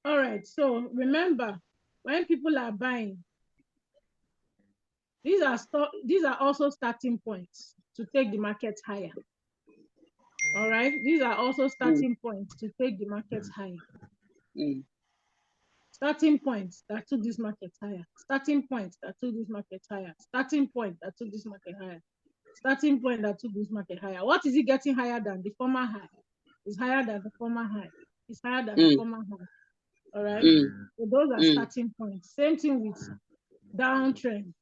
All right, so remember, when people are buying, these are also starting points to take the market higher. All right, these are also starting points to take the market higher. Starting points that took this market higher. Starting points that took this market higher. Starting point that took this market higher. Starting point that took this market higher. What is it getting higher than? The former high. It's higher than the former high. It's higher than the former high. All right. So those are starting points. Same thing with downtrend.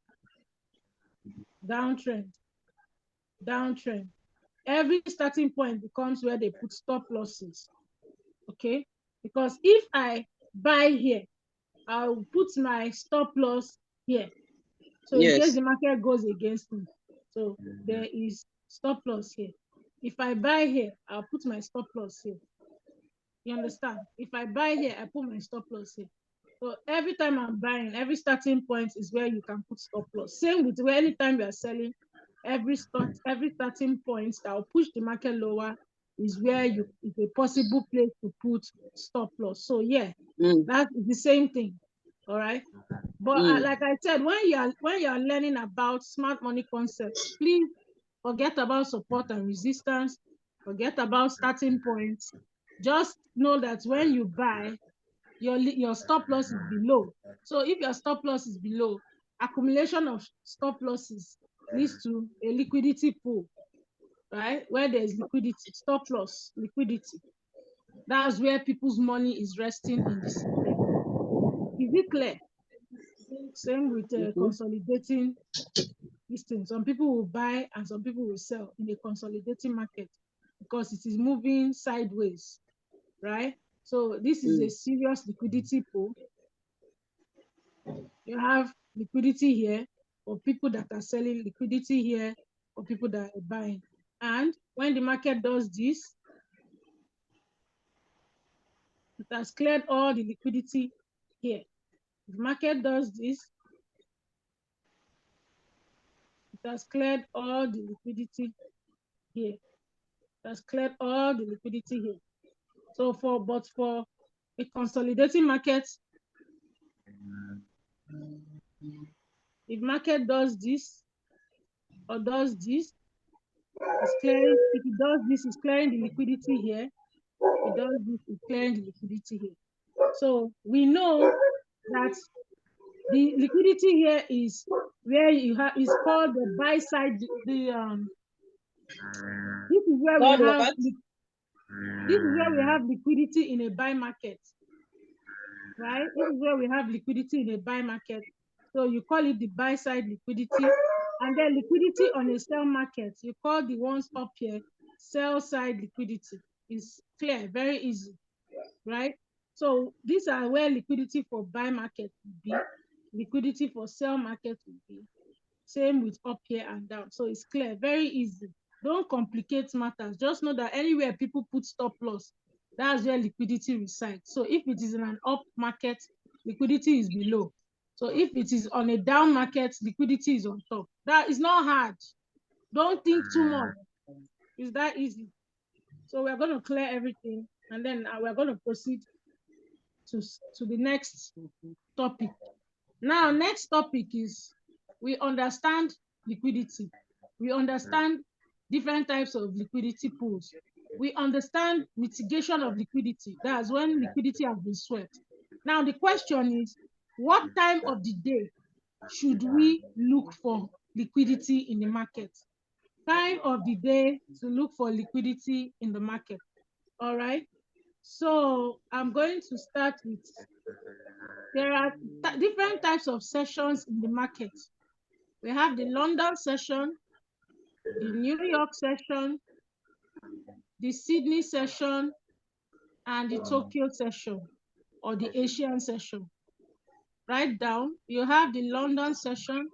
Downtrend. Downtrend. Every starting point becomes where they put stop losses. Okay. Because if I buy here, I'll put my stop loss here. So in case the market goes against me, so there is stop loss here. If I buy here, I'll put my stop loss here. You understand? If I buy here, I put my stop loss here. So every time I'm buying, every starting point is where you can put stop loss. Same with where anytime you are selling, every starting point that will push the market lower is where you is a possible place to put stop loss. So yeah, that's the same thing. All right. But like I said, when you are learning about smart money concepts, please forget about support and resistance, forget about starting points. Just know that when you buy, your stop loss is below. So if your stop loss is below, accumulation of stop losses leads to a liquidity pool, right? Where there's liquidity, stop loss, liquidity. That's where people's money is resting in the system. Is it clear? Same with consolidating this thing. Some people will buy and some people will sell in a consolidating market because it is moving sideways, right? So this is a serious liquidity pool. You have liquidity here for people that are selling, liquidity here for people that are buying. And when the market does this, it has cleared all the liquidity here. If the market does this, it has cleared all the liquidity here. It has cleared all the liquidity here. So for a consolidating market, if market does this or does this, it's clearing. If it does this, it's clearing the liquidity here. If it does this, it's clearing the liquidity here. So we know that the liquidity here is where you have is called the buy side. This is where we have liquidity in a buy market, right? This is where we have liquidity in a buy market. So you call it the buy side liquidity, and then liquidity on a sell market, you call the ones up here sell side liquidity. It's clear, very easy, right? So these are where liquidity for buy market would be, liquidity for sell market would be. Same with up here and down. So it's clear, very easy. Don't complicate matters. Just know that anywhere people put stop loss, that's where liquidity resides. So if it is in an up market, liquidity is below. So if it is on a down market, liquidity is on top. That is not hard. Don't think too much. It's that easy. So we're going to clear everything, and then we're going to proceed to the next topic. Now, next topic is we understand liquidity. We understand different types of liquidity pools. We understand mitigation of liquidity. That's when liquidity has been swept. Now, the question is, what time of the day should we look for liquidity in the market? Time of the day to look for liquidity in the market. All right. So I'm going to start with, there are different types of sessions in the market. We have the London session, the New York session, the Sydney session, and the Tokyo session, or the Asian session. Write down, you have the London session,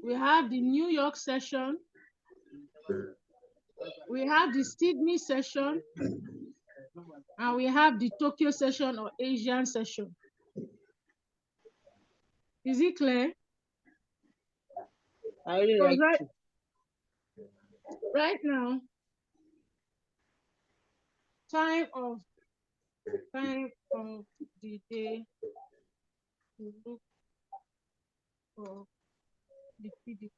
we have the New York session, we have the Sydney session, and we have the Tokyo session or Asian session. Is it clear? I really like it. Right now, time of Time of the day to look for liquidity.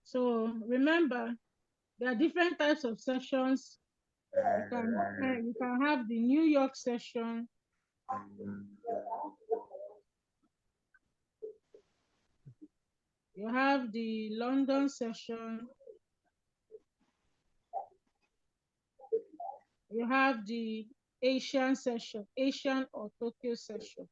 So remember, there are different types of sessions. You can have the New York session. You have the London session. You have the Asian session, Asian or Tokyo session.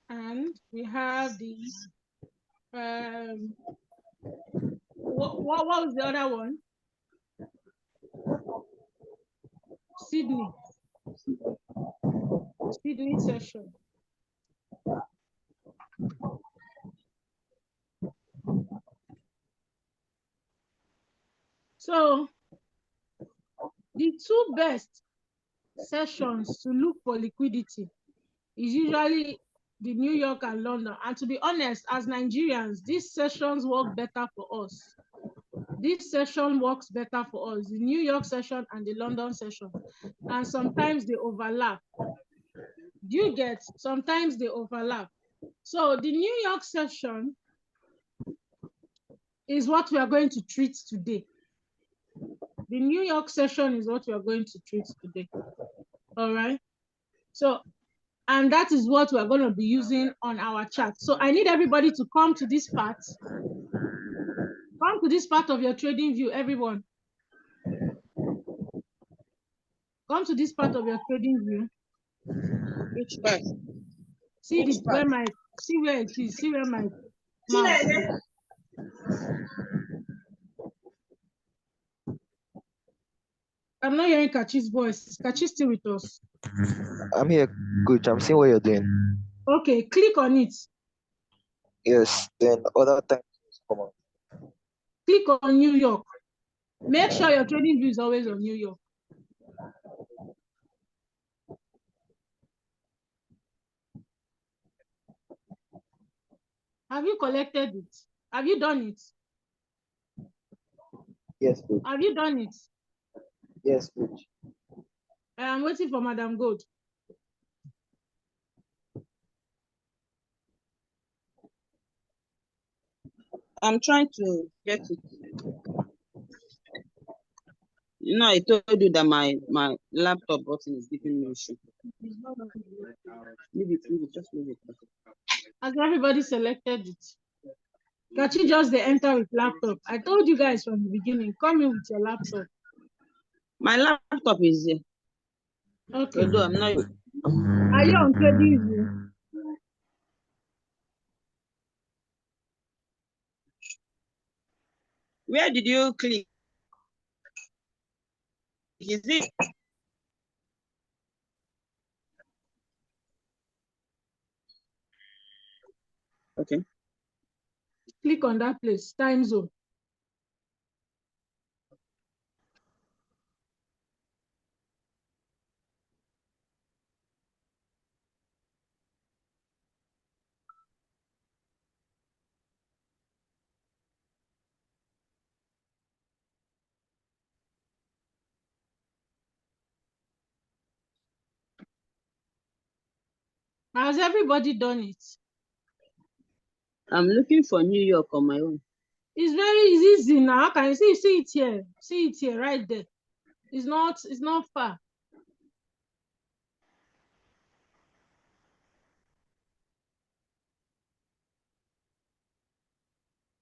And we have the what was the other one? Sydney session. So the two best sessions to look for liquidity is usually the New York and London. And to be honest, as Nigerians, these sessions work better for us. This session works better for us, the New York session and the London session. And sometimes they overlap. Do you get? Sometimes they overlap. So the New York session is what we are going to treat today. The New York session is what we are going to treat today. All right. So, and that is what we're going to be using on our chart. So I need everybody to come to this part. Come to this part of your trading view, everyone. Come to this part of your trading view. Which part? See this where my see where it is. See where my mouse is. I'm not hearing Kachi's voice. Is Kachi still with us? I'm here, coach. I'm seeing what you're doing. Okay, click on it. Yes, then other times come on. Click on New York. Make sure your trading view is always on New York. Have you collected it? Have you done it? Yes, coach. Have you done it? Yes, coach. I am waiting for Madam Gold. I'm trying to get it. You know, I told you that my laptop button is giving me issue. Leave it, just leave it. Has everybody selected it? Kachi just they enter with laptop. I told you guys from the beginning, come in with your laptop. My laptop is here. Okay. Although I'm not. Are you on trading view? Where did you click? Is it? Okay. Click on that place, time zone. Has everybody done it? I'm looking for New York on my own. It's very easy now. Can you see it here? See it here, right there. It's not far.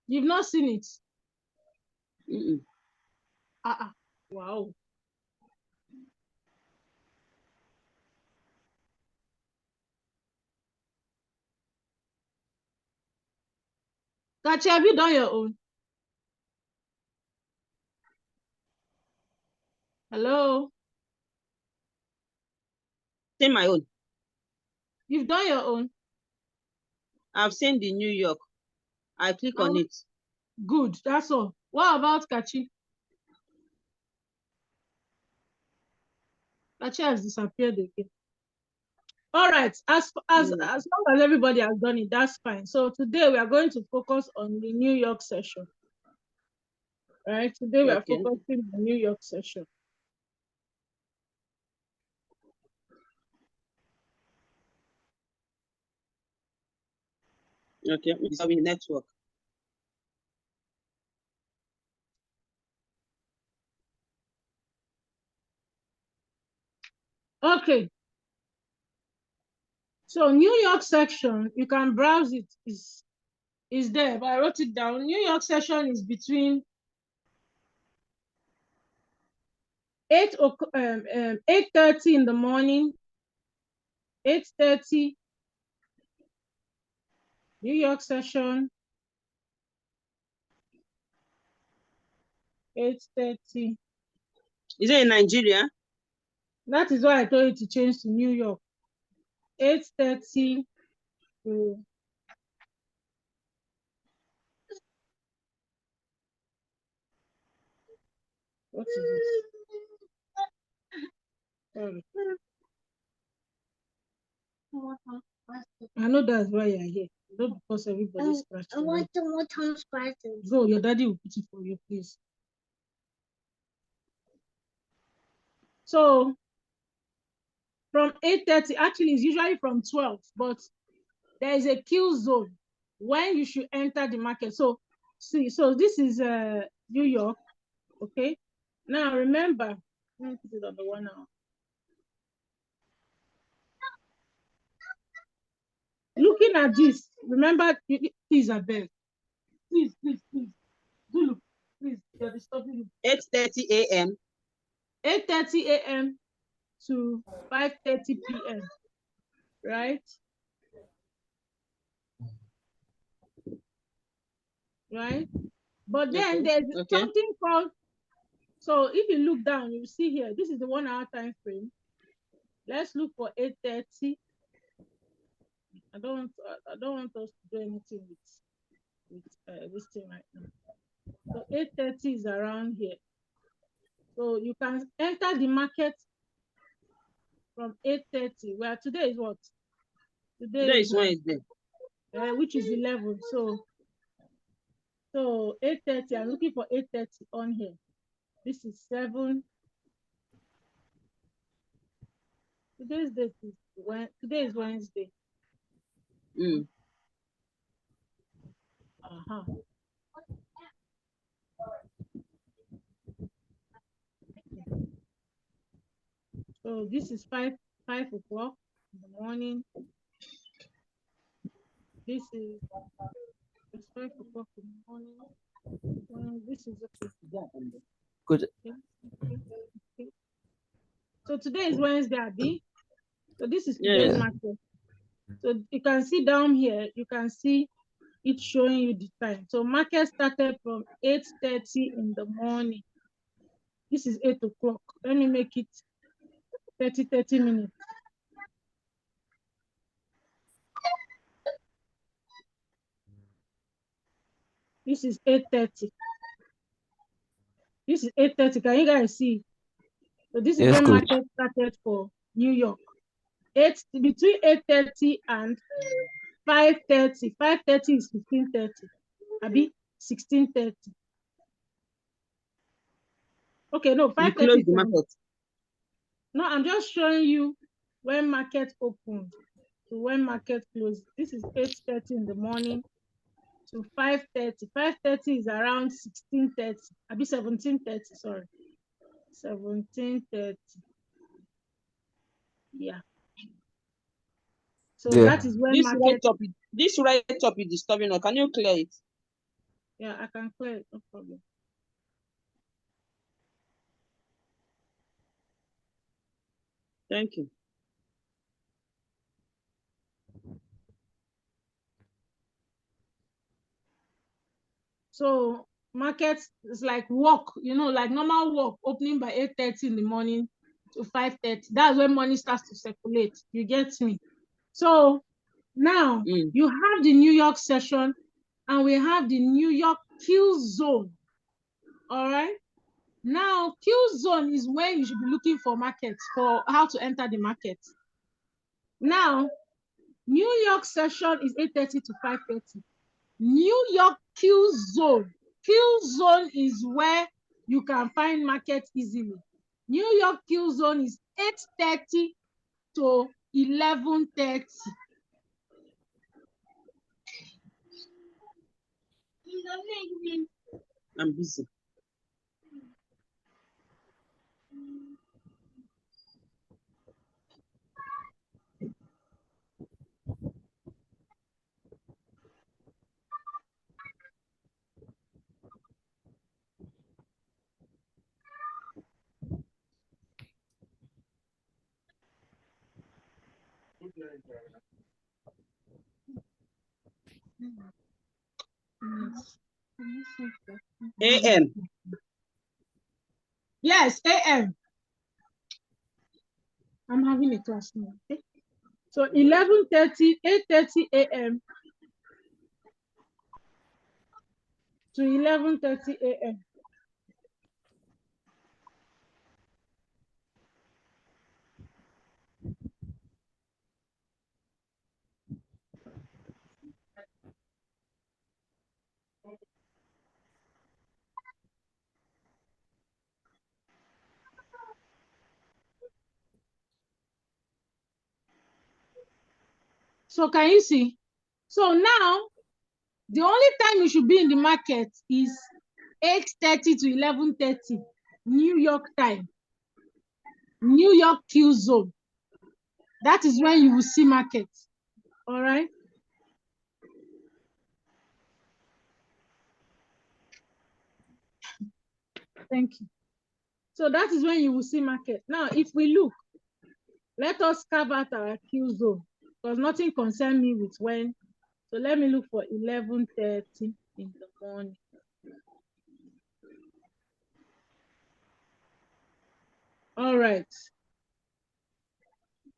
You've not seen it? Wow. Kachi, have you done your own? Hello? Seen my own. You've done your own? I've seen the New York. I click on it. Good, that's all. What about Kachi? Actually, has disappeared again. All right, as long as everybody has done it, that's fine. So today we are going to focus on the New York session. Right, today we are focusing on the New York session. Okay, it's our network. Okay. So New York section, you can browse it, is there, but I wrote it down. New York session is between 8:30 in the morning, 8:30, New York session, 8:30. Is it in Nigeria? That is why I told you to change to New York. 8:30 to what is it? Sorry. I know that's why you're here. Not because everybody's scratching. I want to watch on scratching. Go, your daddy will put it for you, please. So from 8:30, actually it's usually from 12, but there is a kill zone when you should enter the market. So see, so this is New York, okay? Now remember, let me put it on the 1 hour. Looking at this, remember, please, I beg. Please. Do look, please, you're disturbing me. 8:30 a.m. 8:30 a.m. to 5:30 p.m. Right? Right? But then there's something called, so if you look down, you see here, this is the 1 hour time frame. Let's look for 8:30. I don't want us to do anything with this thing right now. So 8:30 is around here. So you can enter the market from 8:30. Well, today is what? Today is Wednesday. Which is 11. So 8:30. I'm looking for 8:30 on here. This is 7. Today's date is today is Wednesday. So this is 5 o'clock in the morning. This is 5 o'clock in the morning. This is okay. Good. Okay. So today is Wednesday, Abby. So this is today's market. So you can see down here, you can see it showing you the time. So market started from 8:30 in the morning. This is 8 o'clock. Let me make it 30 minutes. This is 8:30. This is 8:30. Can you guys see? So this is when market started for New York. Between 8:30 and 5:30. 5:30 is 15:30. Abi 16:30. Okay, no, 5:30 is market. No, I'm just showing you when market opened to when market closed. This is 8:30 in the morning to 5:30. 5:30 is around 16:30. Abi 17:30, sorry. 17:30. Yeah. So that is when this right up is disturbing us. Can you clear it? Yeah, I can clear it, no problem. Thank you. So market is like walk, like normal walk, opening by 8:30 in the morning to 5:30. That's when money starts to circulate. You get me? So now you have the New York session and we have the New York kill zone. All right. Now, Q zone is where you should be looking for markets, for how to enter the market. Now, New York session is 8:30 to 5:30. New York Q zone. Q zone is where you can find market easily. New York Q zone is 8:30 to 11:30. I'm busy. AM. Yes, AM. I'm having a class now. Okay? So 11:30, 8:30 AM to 11:30 AM. So can you see? So now, the only time you should be in the market is 8:30 to 11:30 New York time. New York Q zone. That is when you will see markets. All right. Thank you. So that is when you will see market. Now, if we look, let us carve out our Q zone, because nothing concerns me with when. So let me look for 11:30 in the morning. All right.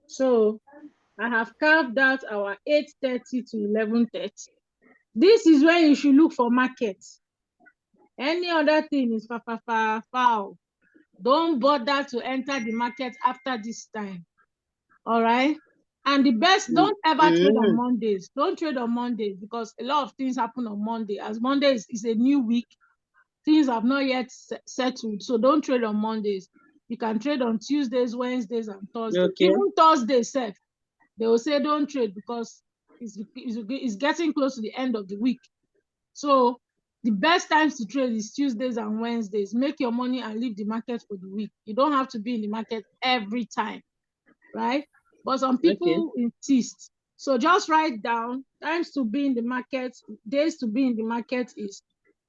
So I have carved out our 8:30 to 11:30. This is when you should look for markets. Any other thing is foul. Don't bother to enter the market after this time. All right. And the best, don't ever trade on Mondays. Don't trade on Mondays, because a lot of things happen on Monday. As Monday is a new week, things have not yet settled. So don't trade on Mondays. You can trade on Tuesdays, Wednesdays, and Thursdays. Okay. Even Thursday itself, they will say don't trade because it's getting close to the end of the week. So the best times to trade is Tuesdays and Wednesdays. Make your money and leave the market for the week. You don't have to be in the market every time, right? But some people insist. So just write down times to be in the market, days to be in the market is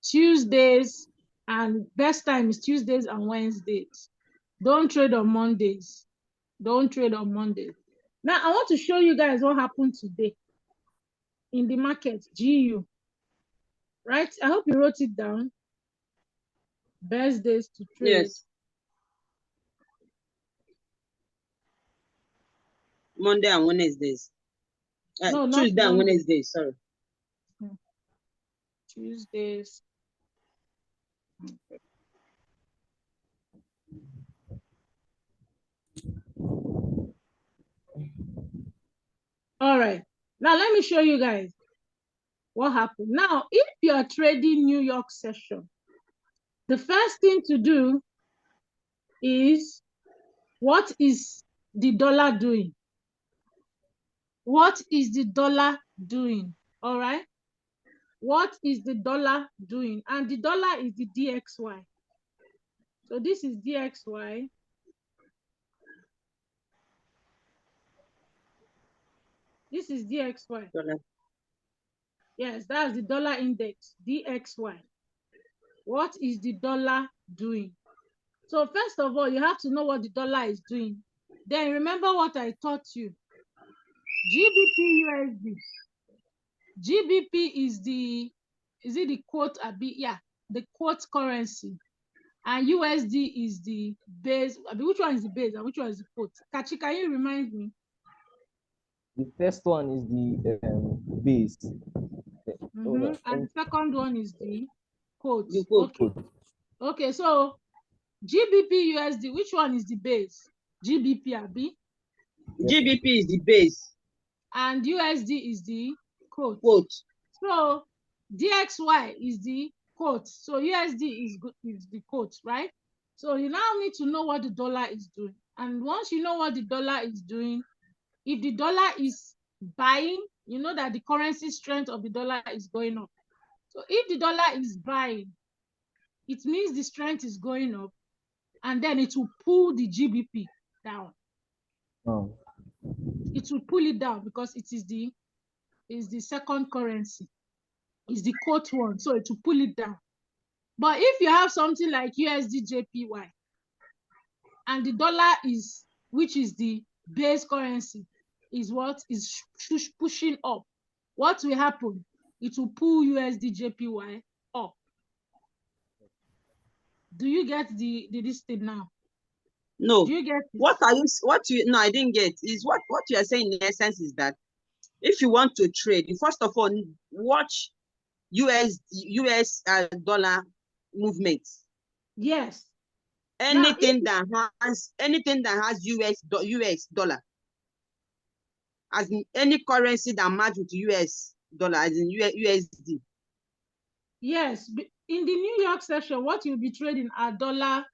Tuesdays, and best time is Tuesdays and Wednesdays. Don't trade on Mondays. Don't trade on Mondays. Now, I want to show you guys what happened today in the market, GU. Right? I hope you wrote it down. Best days to trade. Yes. Monday and Wednesdays. No, not Tuesday and Monday. Wednesdays, sorry. Tuesdays. All right. Now, let me show you guys what happened. Now, if you are trading New York session, the first thing to do is, what is the dollar doing? What is the dollar doing? All right. What is the dollar doing? And the dollar is the DXY. So this is DXY. This is DXY. Yes, that's the dollar index, DXY. What is the dollar doing? So first of all, you have to know what the dollar is doing. Then remember what I taught you. GBP USD. GBP is it the quote? Yeah, the quote currency. And USD is the base. Which one is the base and which one is the quote? Kachi, can you remind me? The first one is the base. And the second one is the quote. The quote. Okay. Okay, so GBP USD, which one is the base? GBP abi? GBP is the base. And USD is the quote. Quote. So DXY is the quote. So USD is the quote, right? So you now need to know what the dollar is doing. And once you know what the dollar is doing, if the dollar is buying, you know that the currency strength of the dollar is going up. So if the dollar is buying, it means the strength is going up, and then it will pull the GBP down. Oh. It will pull it down because it is the second currency. It's the quote one, so it will pull it down. But if you have something like USD JPY and the dollar is, which is the base currency, is what is pushing up, what will happen? It will pull USD JPY up. Do you get the this thing now? No. Do you get it? No, I didn't get. Is what you are saying in essence is that if you want to trade, you first of all watch US dollar movements. Yes. Anything that has US dollar, as in any currency that match with US dollar, as in USD. Yes, in the New York session, what you'll be trading are dollar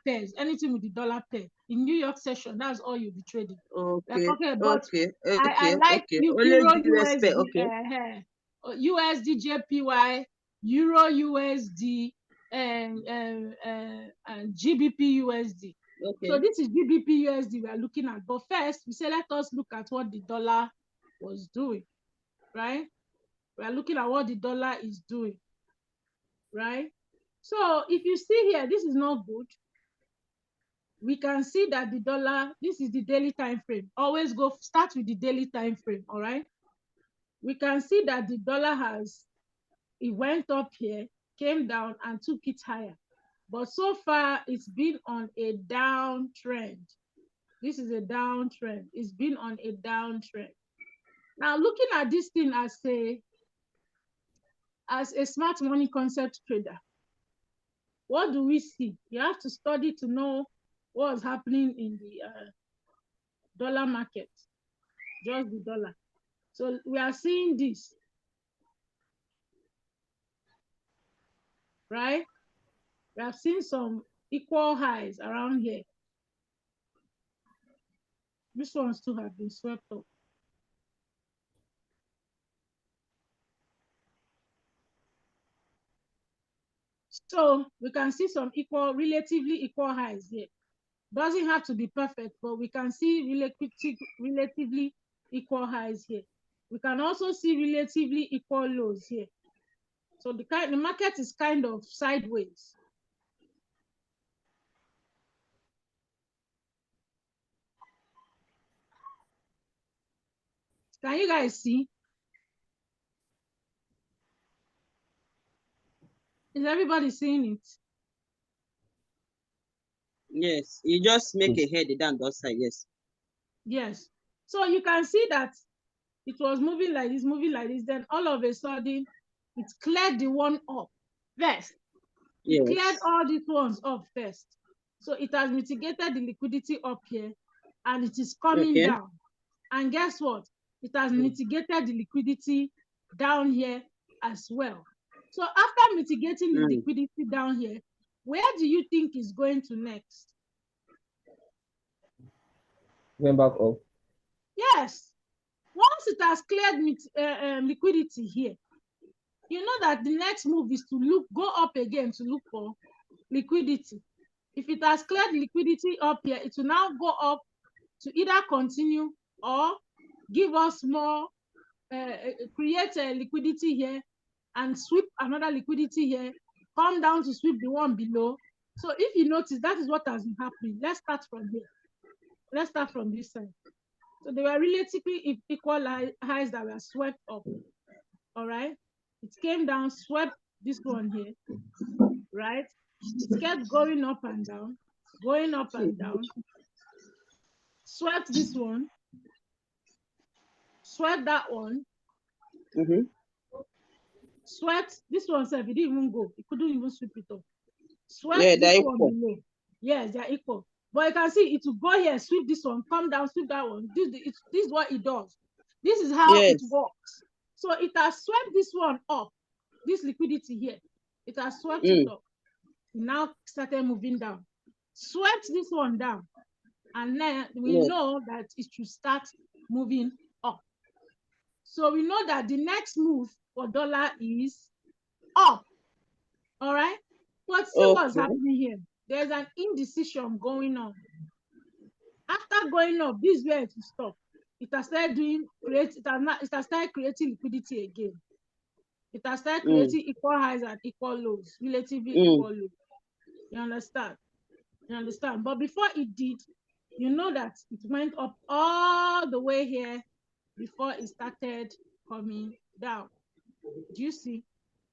pairs, anything with the dollar pair. In New York session, that's all you'll be trading. Okay, okay, but okay, I like okay. Euro US pair, USD, okay. USD JPY, Euro USD, and GBP USD. Okay. So this is GBP USD we are looking at. But first, we say let us look at what the dollar was doing, right? We are looking at what the dollar is doing, right? So if you see here, this is not good. We can see that the dollar, this is the daily time frame. Always start with the daily time frame, all right? We can see that the dollar it went up here, came down and took it higher. But so far, it's been on a downtrend. This is a downtrend. It's been on a downtrend. Now, looking at this thing as a smart money concept trader, what do we see? You have to study to know what's happening in the dollar market, just the dollar. So we are seeing this, right? We have seen some equal highs around here. This ones too have been swept up. So we can see some relatively equal highs here. Doesn't have to be perfect, but we can see relatively equal highs here. We can also see relatively equal lows here. So the market is kind of sideways. Can you guys see? Is everybody seeing it? Yes, you just make a head down the side, yes. Yes. So you can see that it was moving like this, then all of a sudden, it cleared the one up first. It cleared all these ones up first. So it has mitigated the liquidity up here, and it is coming down. And guess what? It has mitigated the liquidity down here as well. So after mitigating the liquidity down here, where do you think is going to next? Going back up. Yes. Once it has cleared liquidity here, you know that the next move is to go up again to look for liquidity. If it has cleared liquidity up here, it will now go up to either continue or give us more, create a liquidity here and sweep another liquidity here, come down to sweep the one below. So if you notice, that is what has been happening. Let's start from here. Let's start from this side. So they were relatively equal highs that were swept up. All right. It came down, swept this one here, right? It kept going up and down, swept this one, swept that one, swept this one, so it didn't even go. It couldn't even sweep it up. swept Yeah, this they're one equal. below. Yes, they're equal. But you can see it will go here, sweep this one, come down, sweep that one. This is what it does. This is how it Yes. works. So it has swept this one up, this liquidity here. It has swept it up. It now started moving down. Swept this one down. And then we know that it should start moving up. So we know that the next move for dollar is up. All right. But see what's happening here. There's an indecision going on. After going up, this is where it will stop. It has started it has started creating liquidity again. It has started creating equal highs and equal lows, relatively equal lows. You understand? You understand? But before it did, you know that it went up all the way here before it started coming down. Do you see?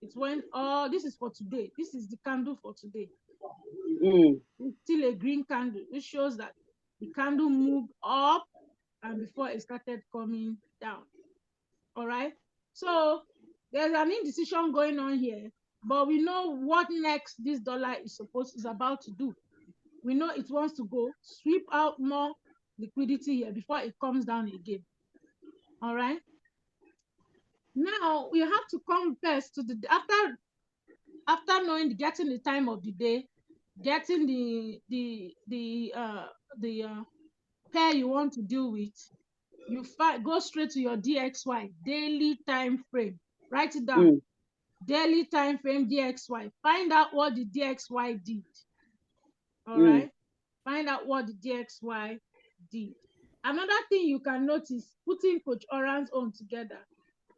It went all, this is for today. This is the candle for today. It's still a green candle, which shows that the candle moved up and before it started coming down. All right. So there's an indecision going on here, but we know what next this dollar is about to do. We know it wants to go sweep out more liquidity here before it comes down again. All right. Now we have to come first to the after knowing getting the time of the day, getting the pair you want to deal with, you go straight to your DXY, daily time frame. Write it down. Daily time frame DXY. Find out what the DXY did. All right. Find out what the DXY did. Another thing you can notice, putting Coach Oran's own together.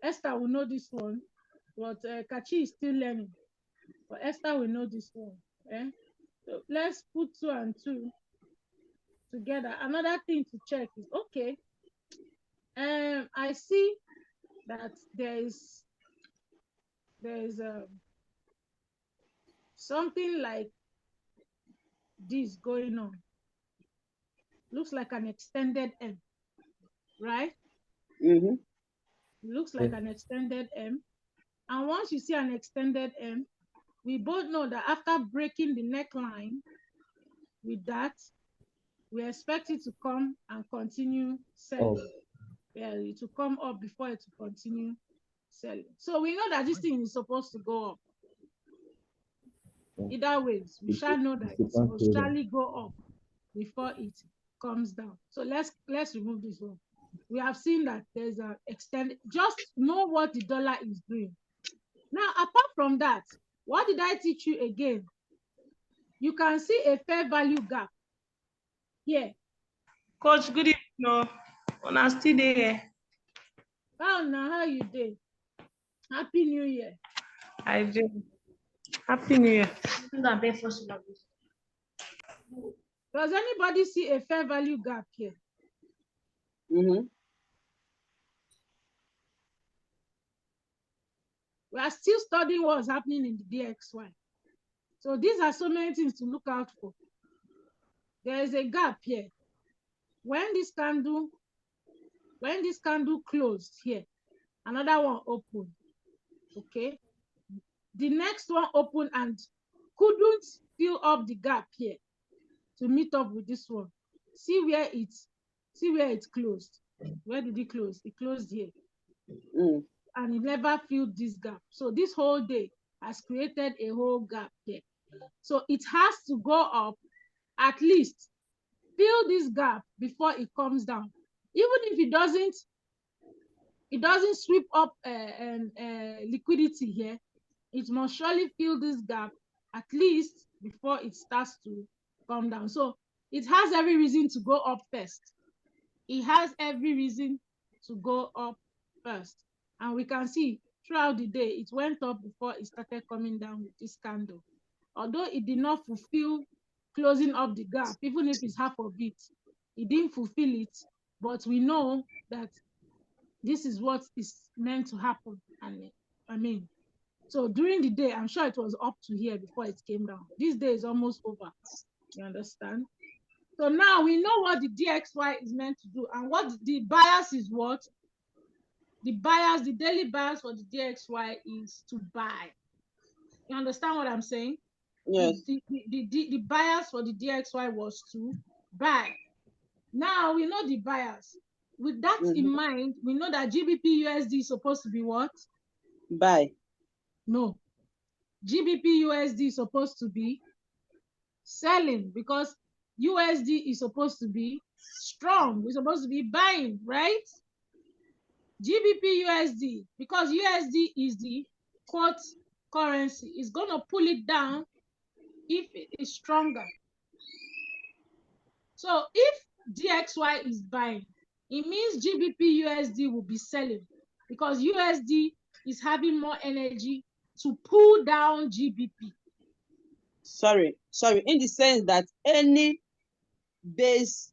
Esther will know this one, but Kachi is still learning. But Esther will know this one. Okay? So let's put 2 and 2 together. Another thing to check is, okay, I see that there is something like this going on. Looks like an extended M, right? Looks like an extended M. And once you see an extended M, we both know that after breaking the neckline with that, we expect it to come and continue selling. Yeah, it will come up before it will continue selling. So we know that this thing is supposed to go up. Either ways, we shall know that it will surely go up before it comes down. So let's remove this one. We have seen that there's an extended, just know what the dollar is doing. Now, apart from that, what did I teach you again? You can see a fair value gap here. Coach, good evening. No, I'm still there. Oh, now how you doing? Happy New Year. I do. Happy New Year. Does anybody see a fair value gap here? We are still studying what's happening in the DXY. So these are so many things to look out for. There is a gap here. When this candle closed here, another one opened. Okay. The next one opened and couldn't fill up the gap here to meet up with this one. See where it closed. Where did it close? It closed here. And it never filled this gap. So this whole day has created a whole gap here. So it has to go up, at least fill this gap before it comes down. Even if it doesn't sweep up liquidity here, it must surely fill this gap at least before it starts to come down. So it has every reason to go up first. It has every reason to go up first. And we can see throughout the day, it went up before it started coming down with this candle. Although it did not fulfill closing up the gap, even if it's half of it, it didn't fulfill it. But we know that this is what is meant to happen. And I mean, so during the day, I'm sure it was up to here before it came down. This day is almost over. You understand? So now we know what the DXY is meant to do, and what the bias is what? The daily bias for the DXY is to buy. You understand what I'm saying? Yes. The bias for the DXY was to buy. Now we know the bias. With that in mind, we know that GBP USD is supposed to be what? Buy. No. GBP USD is supposed to be selling, because USD is supposed to be strong. We're supposed to be buying, right? GBP USD, because USD is the quote currency, is going to pull it down if it is stronger. So if DXY is buying, it means GBP USD will be selling, because USD is having more energy to pull down GBP. Sorry, in the sense that any base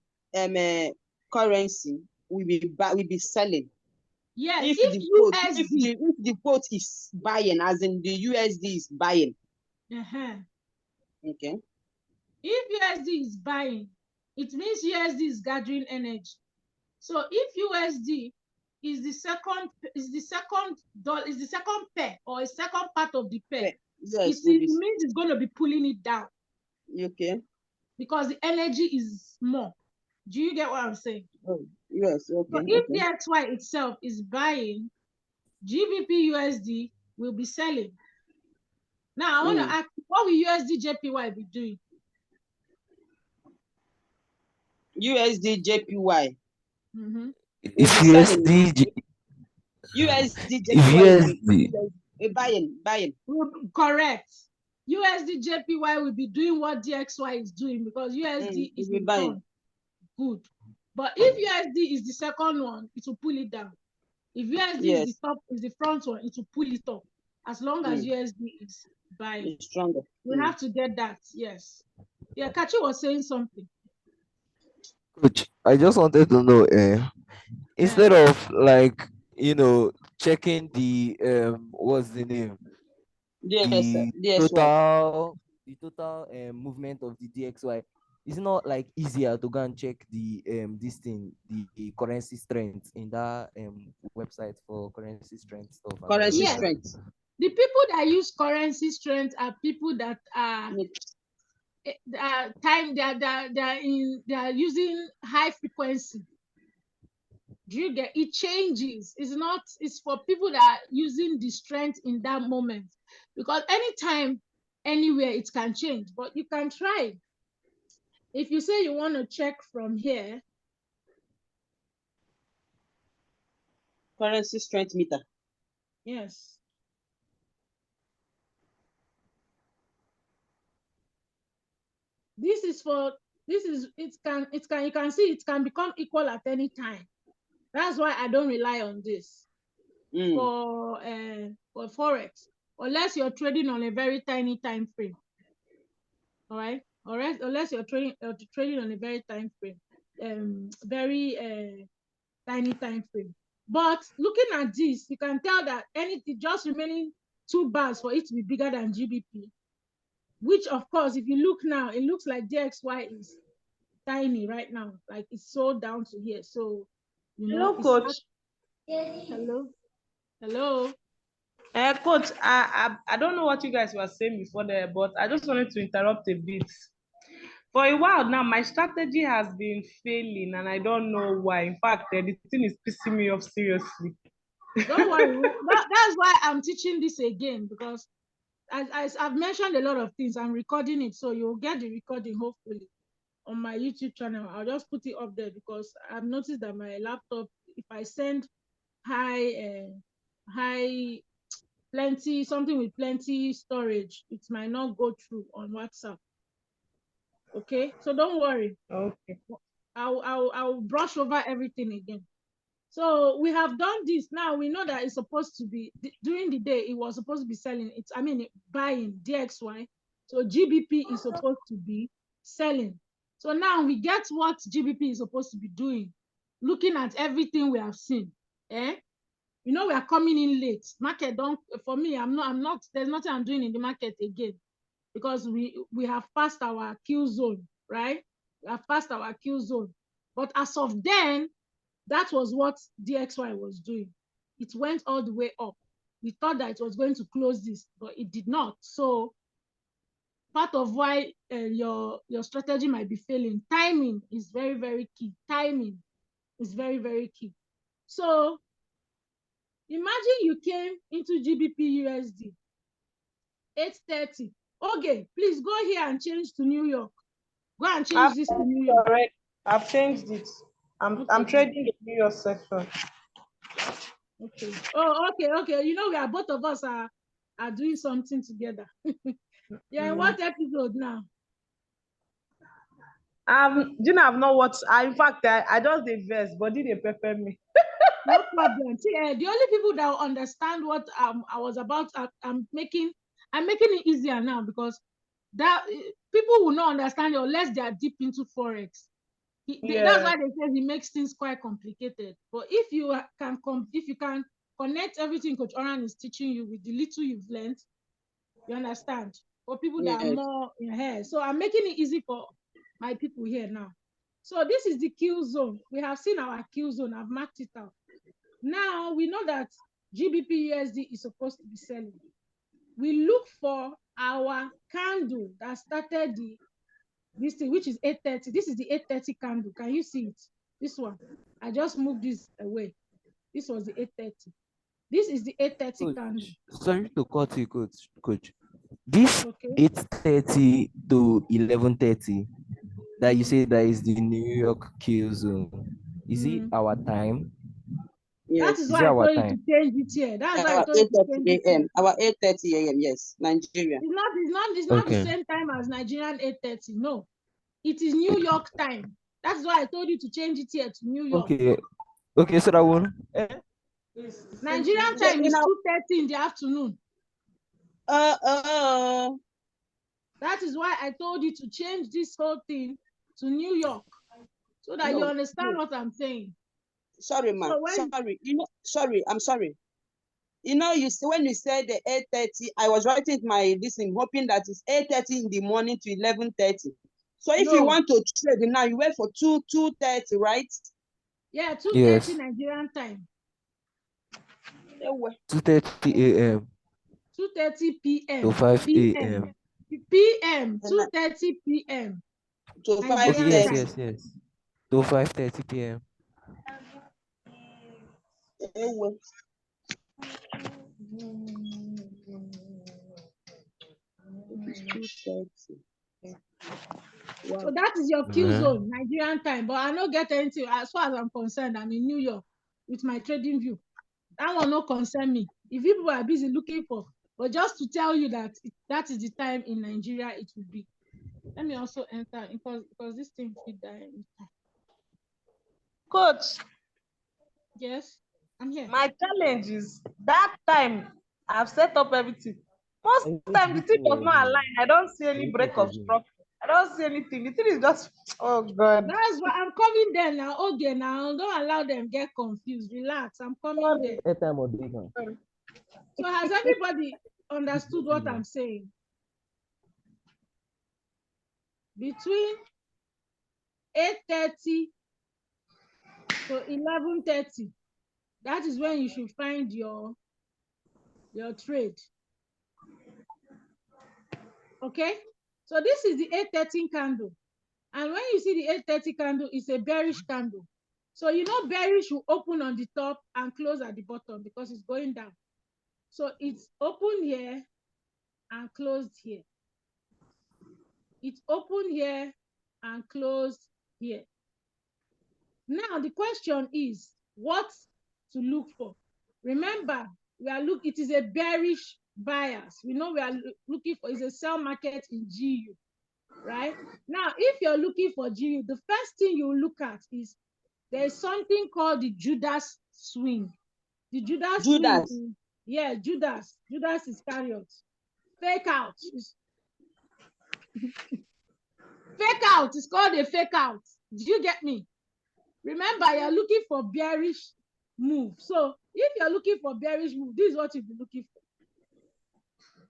currency will be selling. Yes, if the quote is buying, as in the USD is buying. Okay. If USD is buying, it means USD is gathering energy. So if USD is the second pair, or a second part of the pair, yes, it means it's going to be pulling it down. Okay. Because the energy is more. Do you get what I'm saying? Oh, yes, okay. So if the XY itself is buying, GBP USD will be selling. Now I want to ask, what will USD JPY be doing? USD JPY. If USD JPY buying. Correct. USD JPY will be doing what DXY is doing, because USD is in front. Good. But if USD is the second one, it will pull it down. If USD is the front one, it will pull it up. As long as USD is buying. It's stronger. We have to get that. Yes. Yeah, Kachi was saying something. Coach, I just wanted to know, instead of like, checking the what's the name? The total movement of the DXY, it's not like easier to go and check the the currency strength in that website for currency strength stuff. Currency strength. The people that use currency strength are people that are they are using high frequency. Do you get it? Changes. It's for people that are using the strength in that moment, because anytime, anywhere, it can change. But you can try. If you say you want to check from here, currency strength meter. Yes. You can see it can become equal at any time. That's why I don't rely on this for Forex, unless you're trading on a very tiny time frame. All right. Unless you're trading on a very time frame, very tiny time frame. But looking at this, you can tell that anything just remaining 2 bars for it to be bigger than GBP, which of course, if you look now, it looks like DXY is tiny right now, like it's so down to here. So, hello, coach. Hello. Coach, I don't know what you guys were saying before there, but I just wanted to interrupt a bit. For a while now, my strategy has been failing, and I don't know why. In fact, the thing is pissing me off seriously. Don't worry. That's why I'm teaching this again, because as I've mentioned a lot of things, I'm recording it, so you'll get the recording hopefully on my YouTube channel. I'll just put it up there, because I've noticed that my laptop, if I send something with plenty storage, it might not go through on WhatsApp. Okay, so don't worry. Okay. I'll brush over everything again. So we have done this. Now we know that it's supposed to be during the day. It was supposed to be selling. Buying DXY. So GBP is supposed to be selling. So now we get what GBP is supposed to be doing. Looking at everything we have seen, we are coming in late. Market don't. For me, I'm not. There's nothing I'm doing in the market again, because we have passed our kill zone, right? We have passed our kill zone. But as of then, that was what DXY was doing. It went all the way up. We thought that it was going to close this, but it did not. So part of why your strategy might be failing. Timing is very, very key. Timing is very, very key. So imagine you came into GBP USD 830. Okay, please go here and change to New York. Go and change this to New York. Correct. I've changed it. I'm trading the New York section. Okay. Oh, okay. You know, we are both of us are doing something together. Yeah, in what episode now? You know, I've not watched. In fact, I just the verse, but did they prepare me? No problem. See, the only people that will understand what I was about, I'm making it easier now, because that people will not understand it unless they are deep into forex. That's why they say he makes things quite complicated. But if you can connect everything Coach Oran is teaching you with the little you've learned, you understand. For people that are more in here, so I'm making it easy for my people here now. So this is the kill zone. We have seen our kill zone. I've marked it out. Now we know that GBP USD is supposed to be selling. We look for our candle that started this thing, which is 830. This is the 830 candle. Can you see it? This one. I just moved this away. This was the 830. This is the 830 candle. Sorry to cut you, coach. This 830 to 1130 that you say that is the New York kill zone. Is it our time? Yes. That is why I told you to change it here. That's why I told you to change it here. Our 8:30 a.m. Yes, Nigeria. It's not the same time as Nigerian 8:30. No, it is New York time. That's why I told you to change it here to New York. Okay, so that one. Nigerian time is 2:30 in the afternoon. That is why I told you to change this whole thing to New York, so that you understand what I'm saying. Sorry, ma'am. Sorry. I'm sorry. You know, when you said the 8:30, I was writing my listening, hoping that it's 8:30 in the morning to 11:30. So if you want to trade now, you wait for 2:30, right? Yeah, 2:30 Nigerian time. 2:30 a.m. 2:30 p.m. to 5 a.m. p.m. 2:30 p.m. to 5:30. Yes. To 5:30 p.m. Wow. So that is your kill zone, Nigerian time. But I don't get anything. As far as I'm concerned, I'm in New York with my trading view. That will not concern me. If people are busy looking for, but just to tell you that that is the time in Nigeria it will be. Let me also enter because this thing will die. Coach. Yes, I'm here. My challenge is that time I've set up everything. Most time the thing does not align. I don't see any break of structure. I don't see anything. The thing is just, oh God. That's why I'm coming there now. Okay, now don't allow them get confused. Relax, I'm coming there. So has everybody understood what I'm saying? Between 8:30 to 11:30, that is when you should find your trade. Okay, so this is the 8:30 candle, and when you see the 8:30 candle, it's a bearish candle. So you know bearish will open on the top and close at the bottom because it's going down. So it's open here and closed here. It's open here and closed here. Now the question is what to look for. Remember, it is a bearish bias. We know we are looking for is a sell market in GU, right? Now, if you're looking for GU, the first thing you look at is there's something called the Judas swing. The Judas swing, Judas Iscariot. Fake out. Fake out is called a fake out. Do you get me? Remember, you're looking for bearish move. So if you're looking for bearish move, this is what you'll be looking for.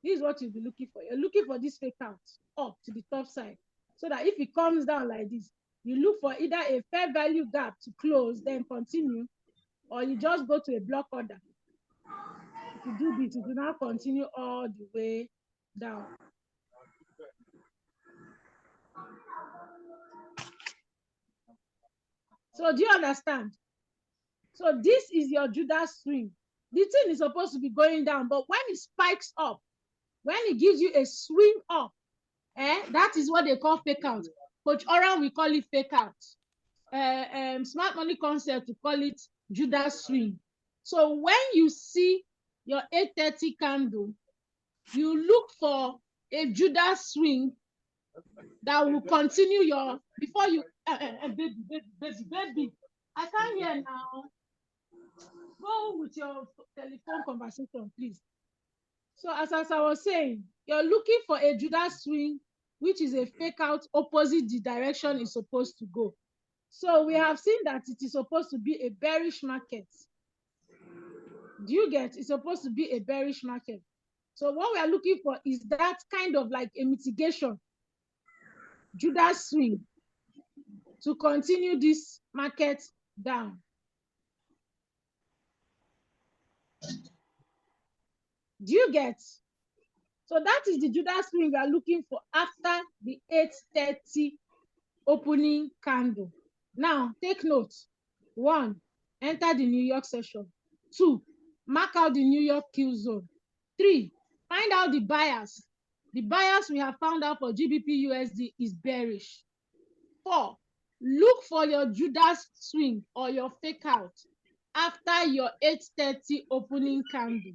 This is what you'll be looking for. You're looking for this fake out up to the top side. So that if it comes down like this, you look for either a fair value gap to close, then continue, or you just go to a block order. If you do this, it will now continue all the way down. So do you understand? So this is your Judas swing. The thing is supposed to be going down, but when it spikes up, when it gives you a swing up, that is what they call fake out. Coach Oran, we call it fake out. Smart money concept, to call it Judas swing. So when you see your 830 candle, you look for a Judas swing that will continue your, before you, baby, I can't hear now. Go with your telephone conversation, please. So as I was saying, you're looking for a Judas swing, which is a fake out opposite the direction it's supposed to go. So we have seen that it is supposed to be a bearish market. Do you get? It's supposed to be a bearish market. So what we are looking for is that kind of like a mitigation, Judas swing, to continue this market down. Do you get? So that is the Judas swing we are looking for after the 830 opening candle. Now, take note. 1, enter the New York session. 2, mark out the New York kill zone. 3, find out the buyers. The buyers we have found out for GBP USD is bearish. 4, look for your Judas swing or your fake out after your 830 opening candle.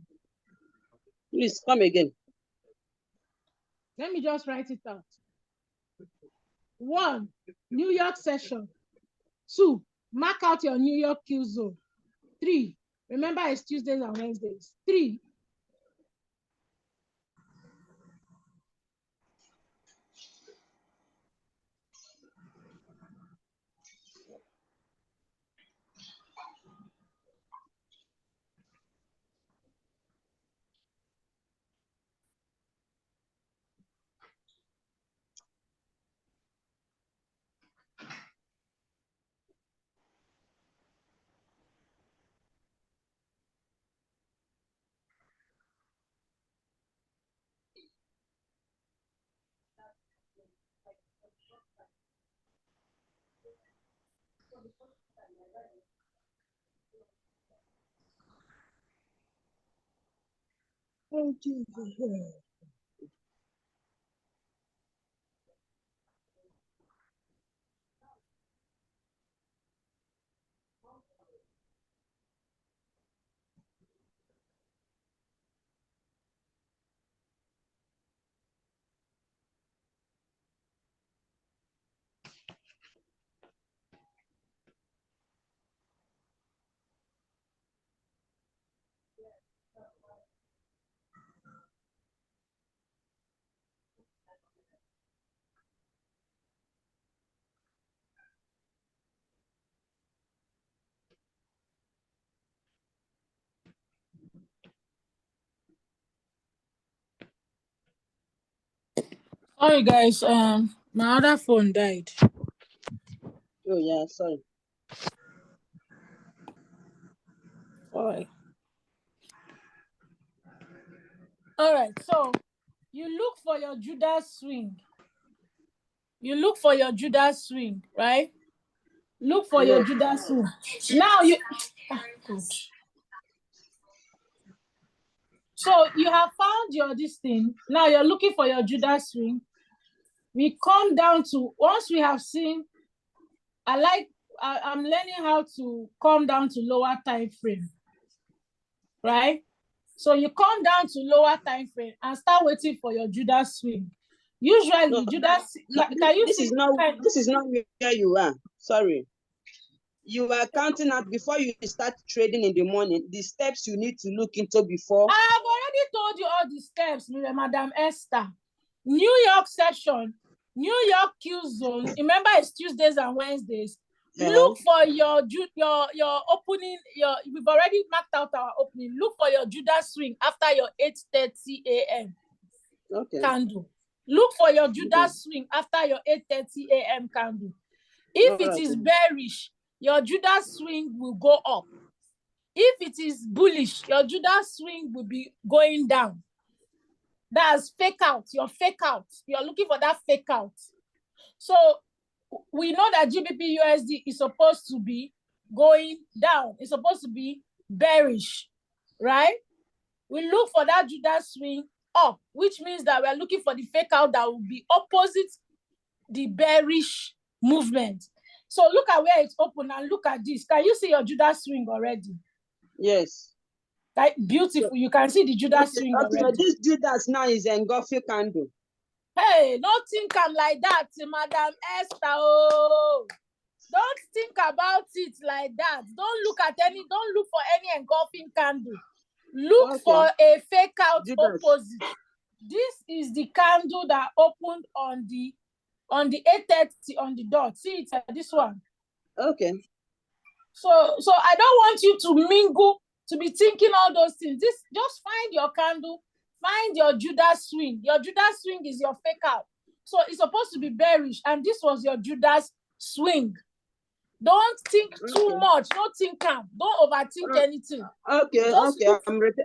Please come again. Let me just write it out. 1, New York session. 2, mark out your New York kill zone. 3, remember it's Tuesdays and Wednesdays. 3, oh, Jesus. Sorry guys, my other phone died. Oh yeah, sorry. All right, so you look for your Judas swing. You look for your Judas swing, right? Look for your Judas swing. Now you, good. So you have found your this thing. Now you're looking for your Judas swing. We come down to, once we have seen, I'm learning how to come down to lower time frame, right? So you come down to lower time frame and start waiting for your Judas swing. Usually, No, Judas, can you see? This is not where you are. Sorry. You are counting out before you start trading in the morning, the steps you need to look into before. I have already told you all the steps, Madam Esther. New York session, New York Q zone. Remember, it's Tuesdays and Wednesdays. Yeah. Look for your opening. We've already marked out our opening. Look for your Judas swing after your 8:30 a.m. candle. Look for your Judas swing after your 8:30 a.m. candle. If it is bearish, your Judas swing will go up. If it is bullish, your Judas swing will be going down. That's fake out, your fake out. You're looking for that fake out. So we know that GBP USD is supposed to be going down. It's supposed to be bearish, right? We look for that Judas swing up, which means that we're looking for the fake out that will be opposite the bearish movement. So look at where it's open and look at this. Can you see your Judas swing already? Yes. Like beautiful. You can see the Judas swing already. So this Judas now is engulfing candle. Hey, don't think I'm like that, Madam Esther. Oh, don't think about it like that. Don't look for any engulfing candle. Look for a fake out opposite. This is the candle that opened on the 8:30 on the dot. See it, this one. Okay. So I don't want you to mingle, to be thinking all those things. Just find your candle, find your Judas swing. Your Judas swing is your fake out. So it's supposed to be bearish, and this was your Judas swing. Don't think too much. Don't think calm. Don't overthink anything. Okay,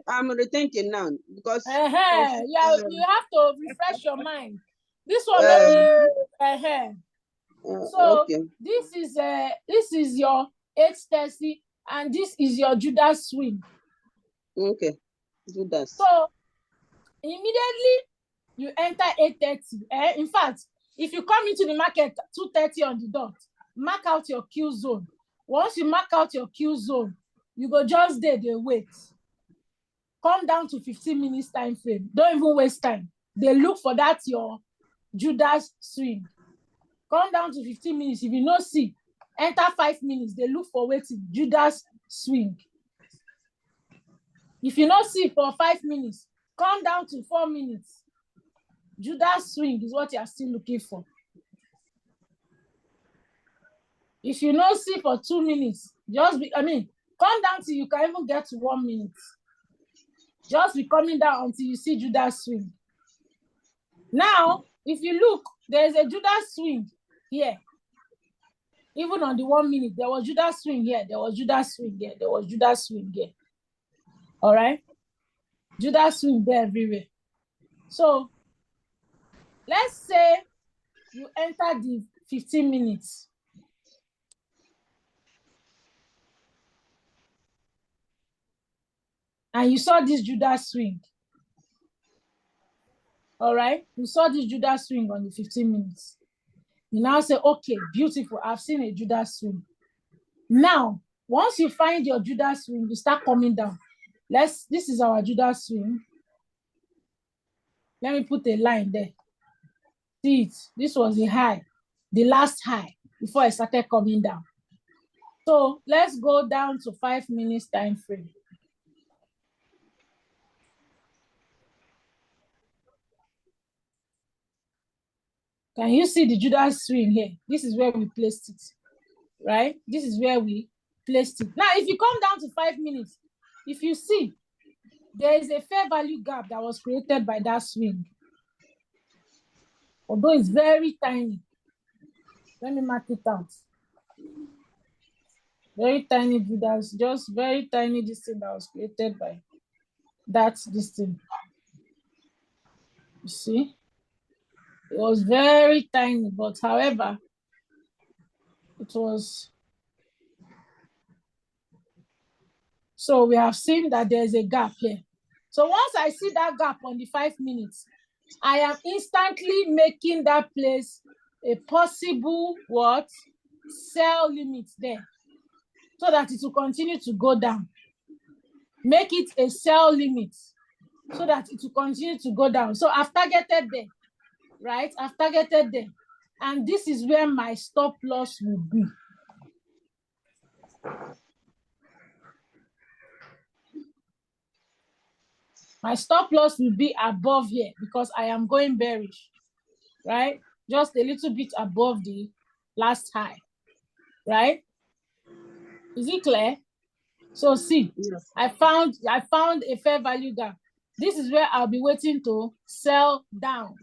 I'm rethinking now because you have to refresh your mind. This one maybe so this is your 8:30 and this is your Judas swing. Okay, Judas. So immediately you enter 8:30. In fact, if you come into the market 2:30 on the dot, mark out your Q zone. Once you mark out your Q zone, you go just there, they wait. Come down to 15 minutes time frame. Don't even waste time. They look for that your Judas swing. Come down to 15 minutes. If you no see, enter 5 minutes. They look for waiting Judas swing. If you not see for 5 minutes, come down to 4 minutes. Judas swing is what you are still looking for. If you not see for 2 minutes, come down till you can even get to 1 minute. Just be coming down until you see Judas swing. Now, if you look, there is a Judas swing here. Even on the 1 minute, there was Judas swing here. There was Judas swing here. There was Judas swing here. All right? Judas swing there everywhere. So, let's say you enter the 15 minutes. And you saw this Judas swing. All right? You saw this Judas swing on the 15 minutes. You now say, okay, beautiful. I've seen a Judas swing. Now, once you find your Judas swing, you start coming down. This is our Judas swing. Let me put a line there. See it? This was the high, the last high before I started coming down. So let's go down to 5 minutes time frame. Can you see the Judas swing here? This is where we placed it, right? This is where we placed it. Now, if you come down to 5 minutes, if you see, there is a fair value gap that was created by that swing. Although it's very tiny. Let me mark it out. Very tiny Judas, just very tiny this thing that was created by this thing. You see? It was very tiny, but however, it was. So we have seen that there's a gap here. So once I see that gap on the 5 minutes, I am instantly making that place a possible what? Sell limit there. So that it will continue to go down. Make it a sell limit so that it will continue to go down. So I've targeted there. Right? I've targeted there. And this is where my stop loss will be. My stop loss will be above here because I am going bearish. Right? Just a little bit above the last high. Right? Is it clear? So see, yes. I found a fair value gap. This is where I'll be waiting to sell down.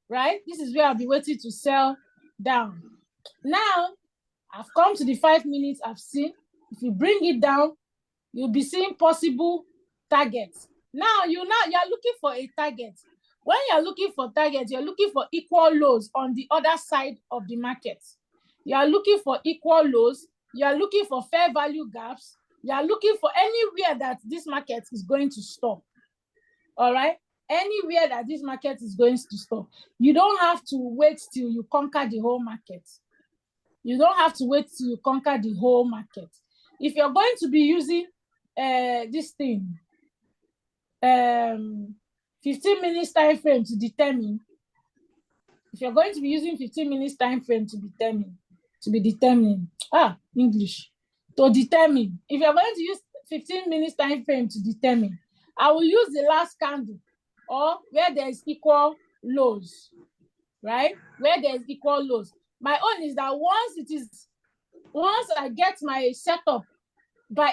Right? This is where I'll be waiting to sell down. Now, I've come to the 5 minutes I've seen. If you bring it down, you'll be seeing possible targets. Now you're looking for a target. When you're looking for targets, you're looking for equal lows on the other side of the market. You are looking for equal lows. You are looking for fair value gaps. You are looking for anywhere that this market is going to stop. All right? Anywhere that this market is going to stop. You don't have to wait till you conquer the whole market. You don't have to wait till you conquer the whole market. If you're going to be using this thing, 15 minutes time frame to determine, if you're going to be using 15 minutes time frame to determine, English, to determine, if you're going to use 15 minutes time frame to determine, I will use the last candle or where there is equal lows, right? Where there is equal lows. My own is that once I get my setup by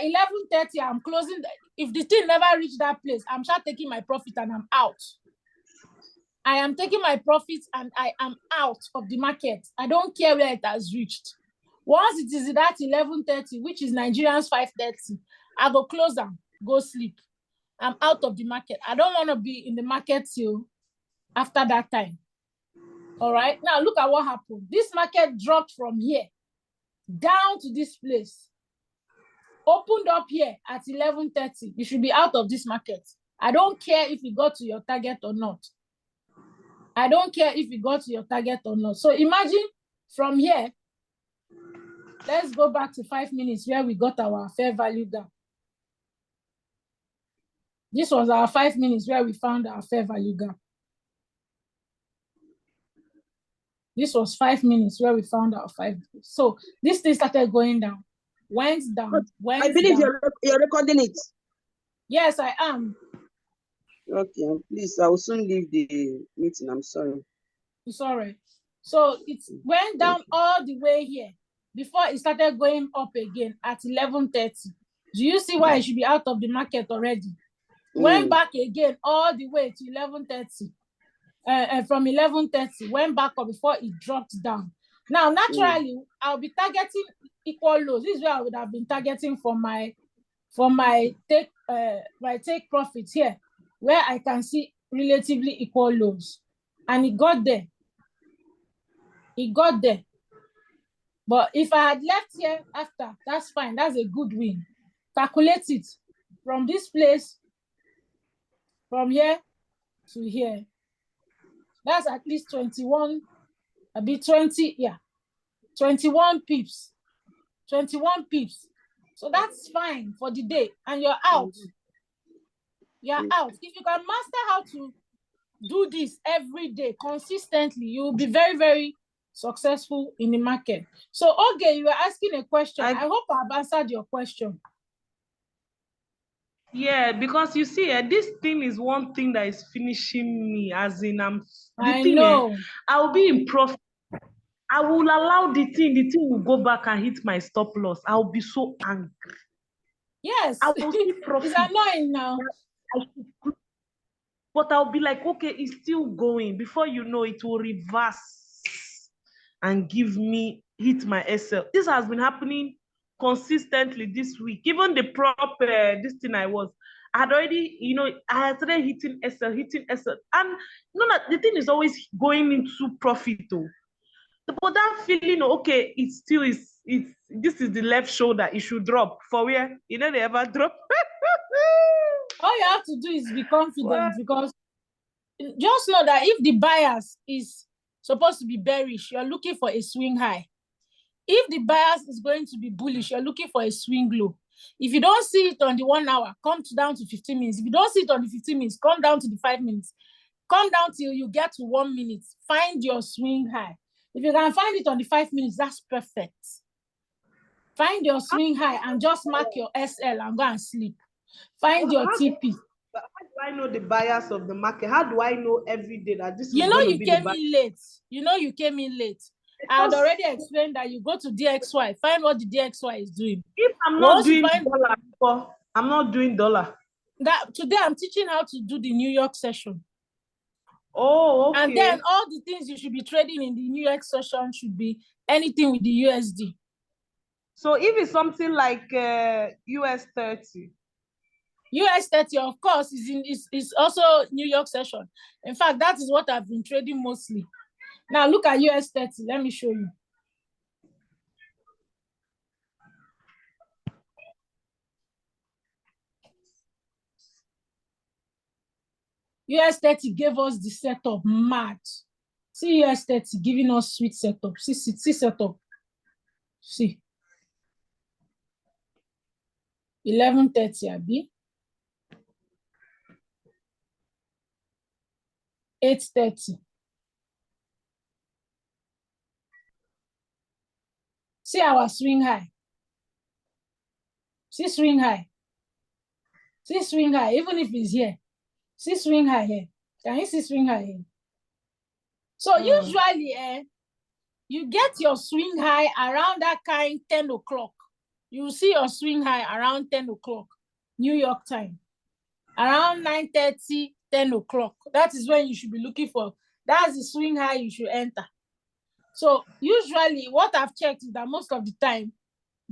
11:30, I'm closing. If the thing never reach that place, I'm start taking my profit and I'm out. I am taking my profits and I am out of the market. I don't care where it has reached. Once it is at 11:30, which is Nigerians 5:30, I go close and go sleep. I'm out of the market. I don't want to be in the market till after that time. All right. Now look at what happened. This market dropped from here down to this place. Opened up here at 11:30. You should be out of this market. I don't care if you got to your target or not. I don't care if you got to your target or not. So imagine from here, let's go back to 5 minutes where we got our fair value gap. This was our 5 minutes where we found our fair value gap. This was 5 minutes where we found our 5. So this thing started going down, went down, went I believe down. you're recording it. Yes, I am. Okay, please, I will soon leave the meeting. I'm sorry. It's all right. So it went down all the way here before it started going up again at 11:30. Do you see why I should be out of the market already? Went back again all the way to 11:30. From 11:30, went back up before it dropped down. Now, naturally, I'll be targeting equal lows. This is where I would have been targeting for my take profits here, where I can see relatively equal lows. And it got there. It got there. But if I had left here after, that's fine. That's a good win. Calculate it from this place, from here to here. That's at least 21, a bit 20, yeah, 21 pips. 21 pips. So that's fine for the day. And you're out. You're out. If you can master how to do this every day consistently, you will be very, very successful in the market. So, okay, you were asking a question. I hope I've answered your question. Yeah, because you see, this thing is one thing that is finishing me, as in I know. I'll be in profit. I will allow the thing will go back and hit my stop loss. I'll be so angry. Yes, I will see profit. It's annoying now. But I'll be like, okay, it's still going. Before you know, it will reverse and hit my SL. This has been happening consistently this week. Even the this thing I had already, I had started hitting SL. And the thing is always going into profit though. But that feeling, okay, it still is, this is the left shoulder, it should drop. For where? They ever drop. All you have to do is be confident, because just know that if the bias is supposed to be bearish, you're looking for a swing high. If the bias is going to be bullish, you're looking for a swing low. If you don't see it on the 1 hour, come down to 15 minutes. If you don't see it on the 15 minutes, come down to the 5 minutes. Come down till you get to 1 minute. Find your swing high. If you can find it on the 5 minutes, that's perfect. Find your swing high and just mark your SL and go and sleep. Find your TP. How do I know the bias of the market? How do I know every day that this is going to be the bias? You came in late. I had already explained that you go to DXY, find what the DXY is doing. If I'm not doing dollar, I'm not doing dollar. Today I'm teaching how to do the New York session. Oh, okay. And then all the things you should be trading in the New York session should be anything with the USD. So if it's something like US 30. US 30, of course, is also New York session. In fact, that is what I've been trading mostly. Now look at US 30. Let me show you. US 30 gave us the setup, mad. See US 30 giving us sweet setup. See setup. See. 11:30, Abi. 8:30. See our swing high. See swing high. See swing high, even if it's here. See swing high here. Can you see swing high here? So usually, you get your swing high around that kind 10 o'clock. You see your swing high around 10 o'clock, New York time. Around 9:30, 10 o'clock. That is when you should be looking for. That's the swing high you should enter. So usually what I've checked is that most of the time,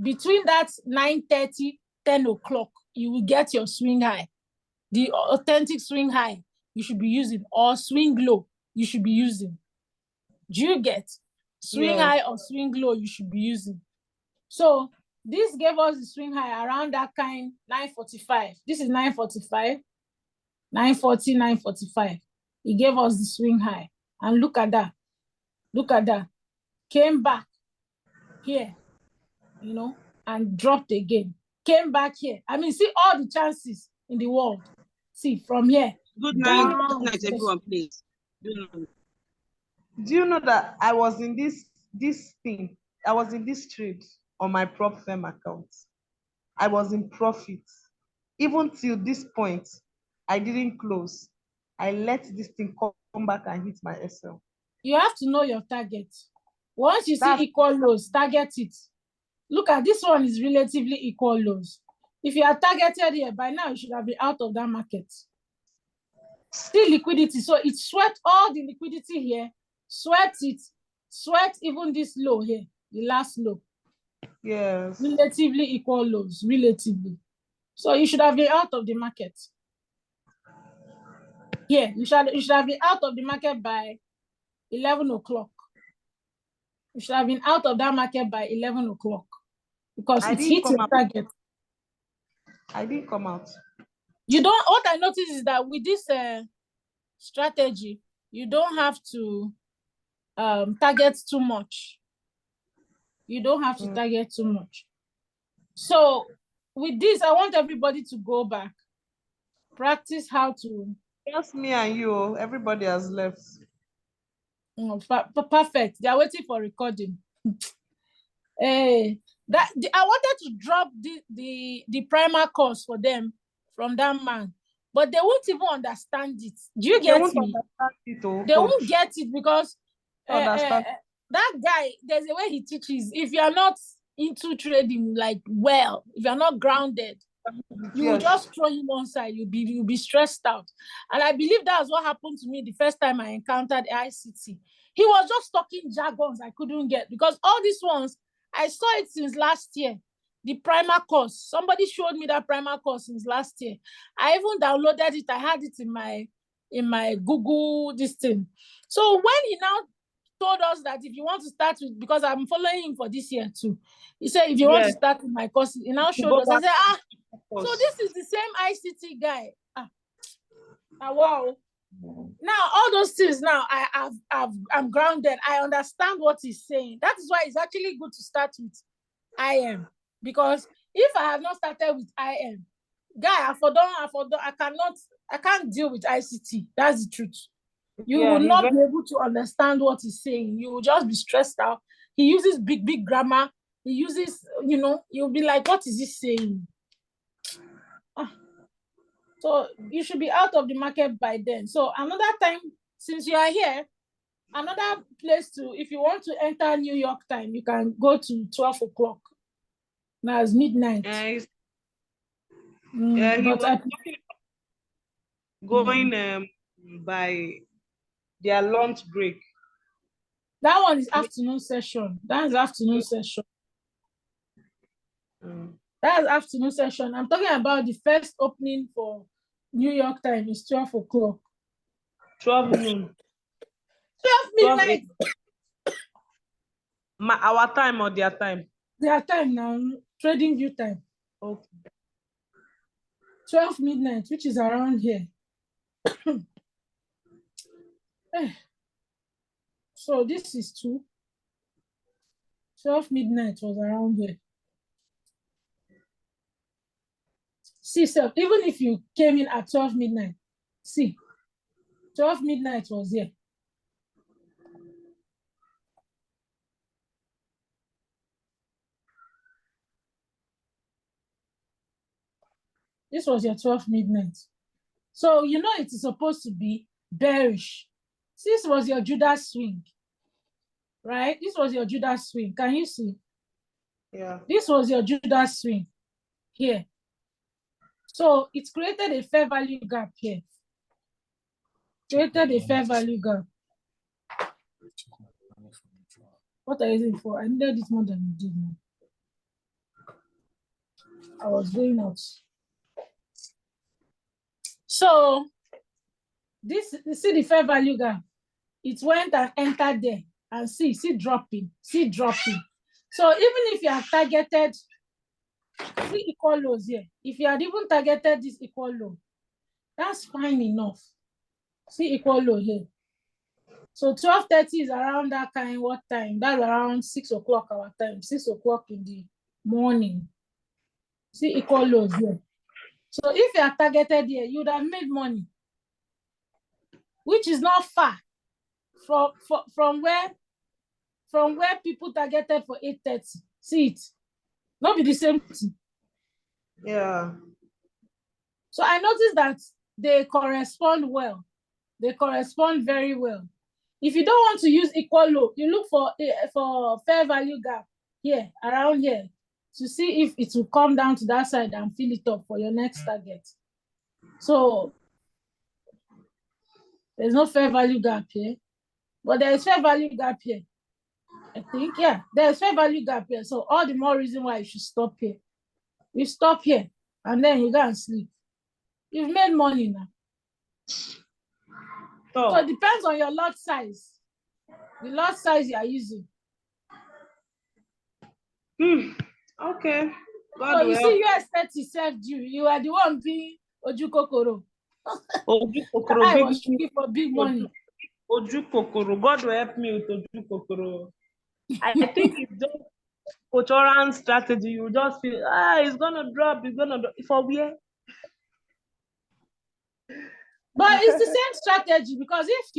between that 9:30, 10 o'clock, you will get your swing high. The authentic swing high you should be using, or swing low you should be using. Do you get? Swing high or swing low you should be using. So this gave us the swing high around that kind 9:45. This is 9:45, 9:40, 9:45. It gave us the swing high. And look at that. Look at that. Came back here, you know, and dropped again. Came back here. I mean, see all the chances in the world. See, from here. Good night, everyone, please. Do you know that I was in this thing? I was in this trade on my prop firm account. I was in profit. Even till this point, I didn't close. I let this thing come back and hit my SL. You have to know your target. Once you see equal lows, target it. Look at this one is relatively equal lows. If you are targeted here, by now you should have been out of that market. See liquidity. So it sweat all the liquidity here, sweat it, sweat even this low here, the last low. Yes. Relatively equal lows, relatively. So you should have been out of the market. Yeah, you should have been out of the market by 11 o'clock. You should have been out of that market by 11 o'clock because it hit your target. I didn't come out. You don't, what I noticed is that with this strategy, you don't have to target too much. You don't have to target too much. So with this, I want everybody to go back, practice how to. Just me and you, everybody has left. Perfect. They are waiting for recording. I wanted to drop the primer course for them from that man, but they won't even understand it. Do you get me? They won't get it because that guy, there's a way he teaches. If you are not into trading like well, if you're not grounded, you will just throw him one side. You'll be stressed out. And I believe that's what happened to me the first time I encountered ICT. He was just talking jargons I couldn't get because all these ones, I saw it since last year. The primer course. Somebody showed me that primer course since last year. I even downloaded it. I had it in my Google this thing. So when he now told us that if you want to start with, because I'm following him for this year too, he said if you want to start with my course, he now showed us. I said, so this is the same ICT guy. Wow. Now all those things now I'm grounded. I understand what he's saying. That is why it's actually good to start with IM, because if I have not started with IM, guy, I can't deal with ICT. That's the truth. You will not be able to understand what he's saying. You will just be stressed out. He uses big grammar. He uses, you'll be like, what is he saying? So you should be out of the market by then. So another time, since you are here, another place if you want to enter New York time, you can go to 12 o'clock. Now it's midnight. But going by their lunch break. That one is afternoon session. That is afternoon session. That That's afternoon session. I'm talking about the first opening for New York time is 12 o'clock. 12 noon. 12 midnight. Our time or their time? Their time now, trading view time. Okay. 12 midnight, which is around here. So this is 2. 12 midnight was around here. See, so even if you came in at 12 midnight, see, 12 midnight was here. This was your 12 midnight. So you know it is supposed to be bearish. This was your Judas swing, right? This was your Judas swing. Can you see? Yeah. This was your Judas swing here. So it created a fair value gap here. Created a fair value gap. What are you using for? I needed it more than you did now. I was going out. So this, you see the fair value gap. It went and entered there and see dropping. So even if you have targeted, see equal lows here. If you had even targeted this equal low, that's fine enough. See equal low here. So 12:30 is around that kind. What time? That's around 6 o'clock our time. 6 o'clock in the morning. See equal lows here. So if you are targeted here, you would have made money, which is not far from where people targeted for 8:30. See it? Not be the same thing. Yeah. So I noticed that they correspond well. They correspond very well. If you don't want to use equal low, you look for fair value gap here, around here, to see if it will come down to that side and fill it up for your next target. So there's no fair value gap here, but there is fair value gap here. I think, yeah, there's fair value gap here. So all the more reason why you should stop here. You stop here and then you go and sleep. You've made money now. So it depends on your lot size. The lot size you are using. Okay. God, so you see US 30 served you. You are the one being Oju Kokoro. Oju Kokoro. I was looking for big money. Oju Kokoro. God will help me with Oju Kokoro. I think it's just cultural strategy. You just feel, it's gonna drop, for where? But it's the same strategy, because if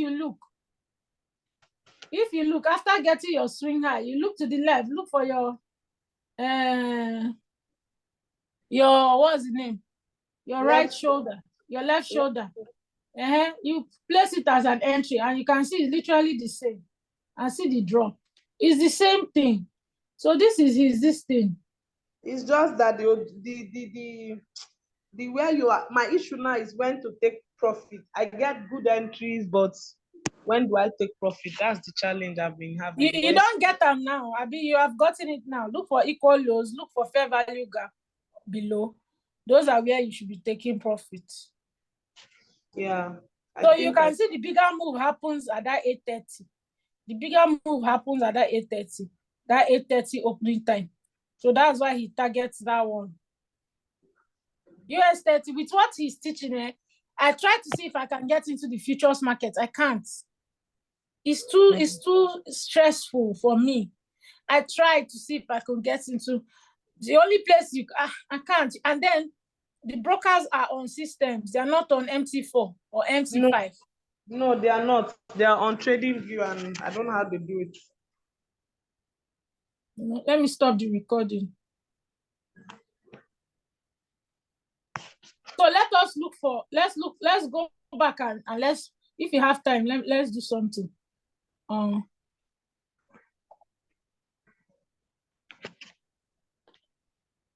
you look after getting your swing high, you look to the left, look for your what's the name? Your right shoulder, your left shoulder. You place it as an entry and you can see it's literally the same. And see the drop. It's the same thing. So this is this thing. It's just that the where you are, my issue now is when to take profit. I get good entries, but when do I take profit? That's the challenge I've been having. You don't get them now. I mean, you have gotten it now. Look for equal lows. Look for fair value gap below. Those are where you should be taking profit. Yeah. So you can see the bigger move happens at that 8:30. The bigger move happens at that 8:30. That 8:30 opening time. So that's why he targets that one. US 30, with what he's teaching, I try to see if I can get into the futures market. I can't. It's too stressful for me. I tried to see if I could get into the only place I can't. And then the brokers are on systems. They are not on MT4 or MT5. No, they are not. They are on trading view, and I don't know how they do it. Let me stop the recording. So let's go back and let's, if you have time, let's do something.